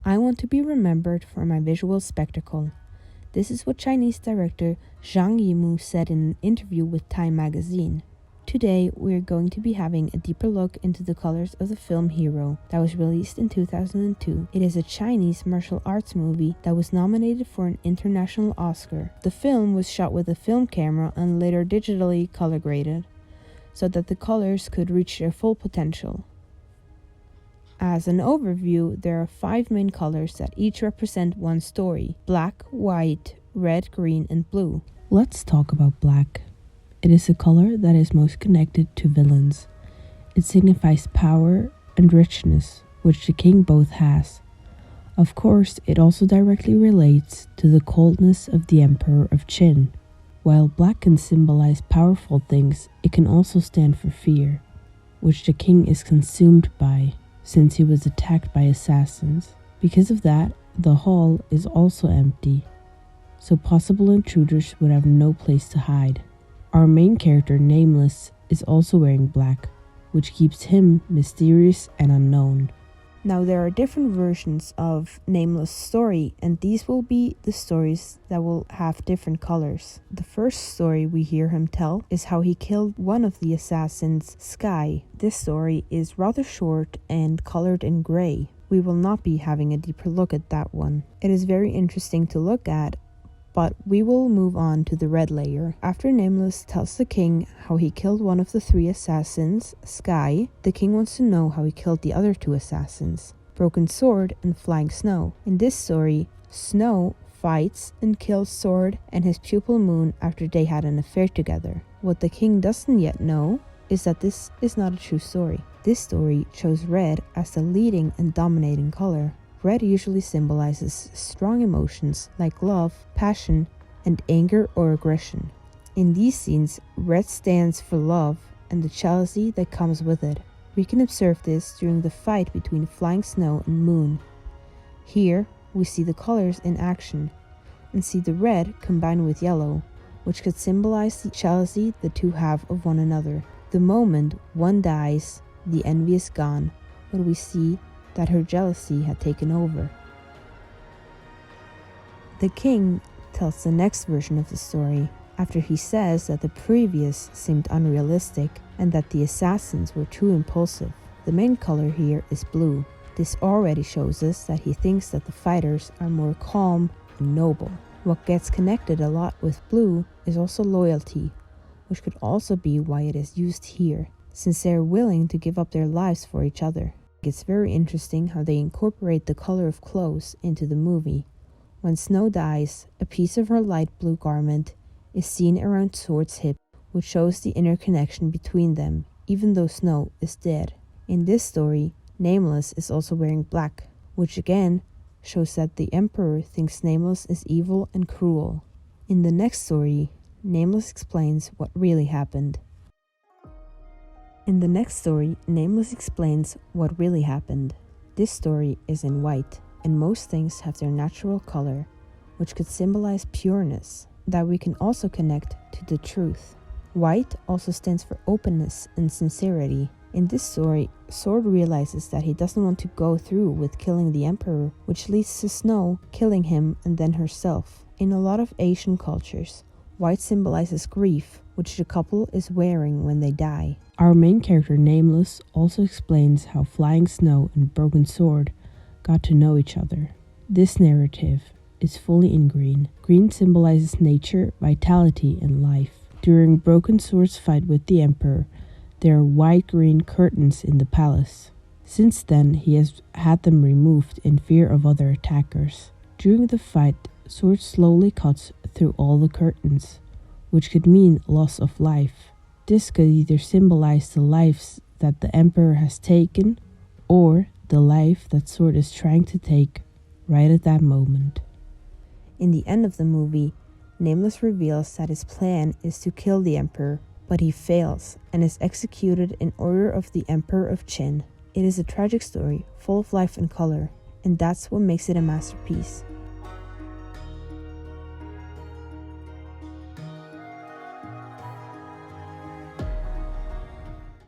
I want to be remembered for my visual spectacle. This is what Chinese director Zhang Yimou said in an interview with Time magazine. Today, we are going to be having a deeper look into the colors of the film Hero that was released in 2002. It is a Chinese martial arts movie that was nominated for an international Oscar. The film was shot with a film camera and later digitally color graded, so that the colors could reach their full potential. As an overview, there are 5 main colors that each represent one story: black, white, red, green, and blue. Let's talk about black. It is a color that is most connected to villains. It signifies power and richness, which the king both has. Of course, it also directly relates to the coldness of the Emperor of Qin. While black can symbolize powerful things, it can also stand for fear, which the king is consumed by, since he was attacked by assassins. Because of that, the hall is also empty, so possible intruders would have no place to hide. Our main character, Nameless, is also wearing black, which keeps him mysterious and unknown. Now, there are different versions of Nameless' story, and these will be the stories that will have different colors. The first story we hear him tell is how he killed one of the assassins, Sky. This story is rather short and colored in gray. We will not be having a deeper look at that one. It is very interesting to look at, but we will move on to the red layer. After Nameless tells the king how he killed one of the 3 assassins, Sky, the king wants to know how he killed the other 2 assassins, Broken Sword and Flying Snow. In this story, Snow fights and kills Sword and his pupil Moon after they had an affair together. What the king doesn't yet know is that this is not a true story. This story chose red as the leading and dominating color. Red usually symbolizes strong emotions like love, passion, and anger or aggression. In these scenes, red stands for love and the jealousy that comes with it. We can observe this during the fight between Flying Snow and Moon. Here, we see the colors in action and see the red combined with yellow, which could symbolize the jealousy the two have of one another. The moment one dies, the envy is gone, but we see that her jealousy had taken over. The king tells the next version of the story after he says that the previous seemed unrealistic and that the assassins were too impulsive. The main color here is blue. This already shows us that he thinks that the fighters are more calm and noble. What gets connected a lot with blue is also loyalty, which could also be why it is used here, since they are willing to give up their lives for each other. It's very interesting how they incorporate the color of clothes into the movie. When Snow dies, a piece of her light blue garment is seen around Sword's hip, which shows the interconnection between them, even though Snow is dead. In this story, Nameless is also wearing black, which again shows that the Emperor thinks Nameless is evil and cruel. In the next story, Nameless explains what really happened. This story is in white, and most things have their natural color, which could symbolize pureness, that we can also connect to the truth. White also stands for openness and sincerity. In this story, Sword realizes that he doesn't want to go through with killing the Emperor, which leads to Snow killing him and then herself. In a lot of Asian cultures, white symbolizes grief, which the couple is wearing when they die. Our main character, Nameless, also explains how Flying Snow and Broken Sword got to know each other. This narrative is fully in green. Green symbolizes nature, vitality, and life. During Broken Sword's fight with the Emperor, there are white-green curtains in the palace. Since then, he has had them removed in fear of other attackers. During the fight, Sword slowly cuts through all the curtains, which could mean loss of life. This could either symbolize the lives that the Emperor has taken, or the life that Sword is trying to take right at that moment. In the end of the movie, Nameless reveals that his plan is to kill the Emperor, but he fails and is executed in order of the Emperor of Qin. It is a tragic story, full of life and color, and that's what makes it a masterpiece.